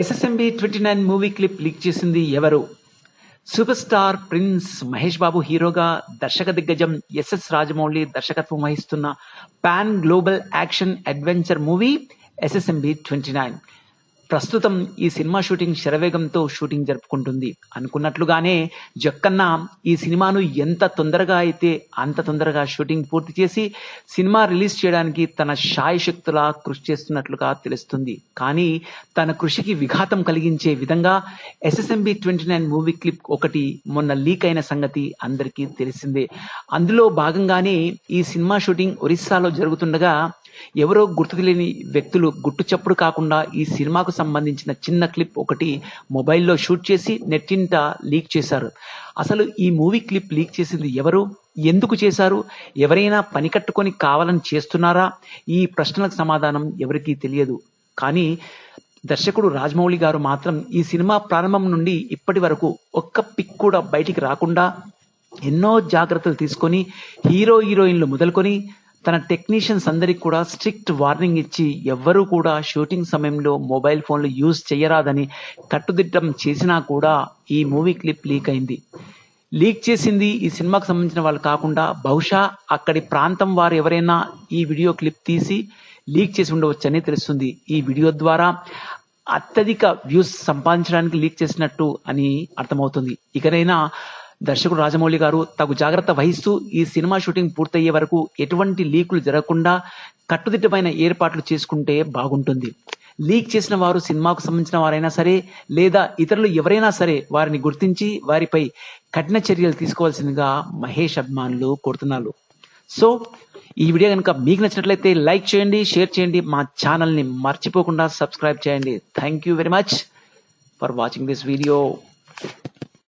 SSMB 29 movie clip leak చేసింది ఎవరు? Super star prince Mahesh Babu హీరోగా, దర్శక దిగ్గజం ఎస్ఎస్ రాజమౌళి దర్శకత్వం వహిస్తున్న pan global action adventure movie SSMB 29. ప్రస్తుతం ఈ సినిమా షూటింగ్ శరవేగంతో షూటింగ్ జరుపుకుంటుంది. అనుకున్నట్లుగానే జక్కన్న ఈ సినిమాను ఎంత తొందరగా అయితే అంత తొందరగా షూటింగ్ పూర్తి చేసి సినిమా రిలీజ్ చేయడానికి తన శాయశక్తులా కృషి చేస్తున్నట్లుగా తెలుస్తుంది. కానీ తన కృషికి విఘాతం కలిగించే విధంగా ఎస్ఎస్ఎంబి 29 మూవీ క్లిప్ ఒకటి మొన్న లీక్ అయిన సంగతి అందరికీ తెలిసిందే. అందులో భాగంగానే ఈ సినిమా షూటింగ్ ఒరిస్సాలో జరుగుతుండగా ఎవరో గుర్తు తెలియని వ్యక్తులు గుట్టు చప్పుడు కాకుండా ఈ సినిమాకు సంబంధించిన చిన్న క్లిప్ ఒకటి మొబైల్లో షూట్ చేసి నెట్టింట లీక్ చేశారు. అసలు ఈ మూవీ క్లిప్ లీక్ చేసింది ఎవరు? ఎందుకు చేశారు? ఎవరైనా పని కట్టుకొని కావాలని చేస్తున్నారా? ఈ ప్రశ్నలకు సమాధానం ఎవరికీ తెలియదు. కానీ దర్శకుడు రాజమౌళి గారు మాత్రం ఈ సినిమా ప్రారంభం నుండి ఇప్పటి వరకు ఒక్క పిక్ కూడా బయటికి రాకుండా ఎన్నో జాగ్రత్తలు తీసుకొని హీరో హీరోయిన్లు మొదలుకొని తన టెక్నీషియన్స్ అందరికి కూడా స్ట్రిక్ట్ వార్నింగ్ ఇచ్చి ఎవ్వరూ కూడా షూటింగ్ సమయంలో మొబైల్ ఫోన్లు యూజ్ చేయరాదని కట్టుదిట్టం చేసినా కూడా ఈ మూవీ క్లిప్ లీక్ అయింది. లీక్ చేసింది ఈ సినిమాకు సంబంధించిన వాళ్ళు కాకుండా బహుశా అక్కడి ప్రాంతం వారు ఎవరైనా ఈ వీడియో క్లిప్ తీసి లీక్ చేసి ఉండవచ్చని తెలుస్తుంది. ఈ వీడియో ద్వారా అత్యధిక వ్యూస్ సంపాదించడానికి లీక్ చేసినట్టు అని అర్థమవుతుంది. ఇకనైనా దర్శకుడు రాజమౌళి గారు తగు జాగ్రత్త వహిస్తూ ఈ సినిమా షూటింగ్ పూర్తయ్యే వరకు ఎటువంటి లీకులు జరగకుండా కట్టుదిట్టమైన ఏర్పాట్లు చేసుకుంటే బాగుంటుంది. లీక్ చేసిన వారు సినిమాకు సంబంధించిన వారైనా సరే లేదా ఇతరులు ఎవరైనా సరే వారిని గుర్తించి వారిపై కఠిన చర్యలు తీసుకోవాల్సిందిగా మహేష్ అభిమానులు కోరుతున్నారు. సో ఈ వీడియో కనుక మీకు నచ్చినట్లయితే లైక్ చేయండి, షేర్ చేయండి, మా ఛానల్ని మర్చిపోకుండా సబ్స్క్రైబ్ చేయండి. Thank you very much for watching this video.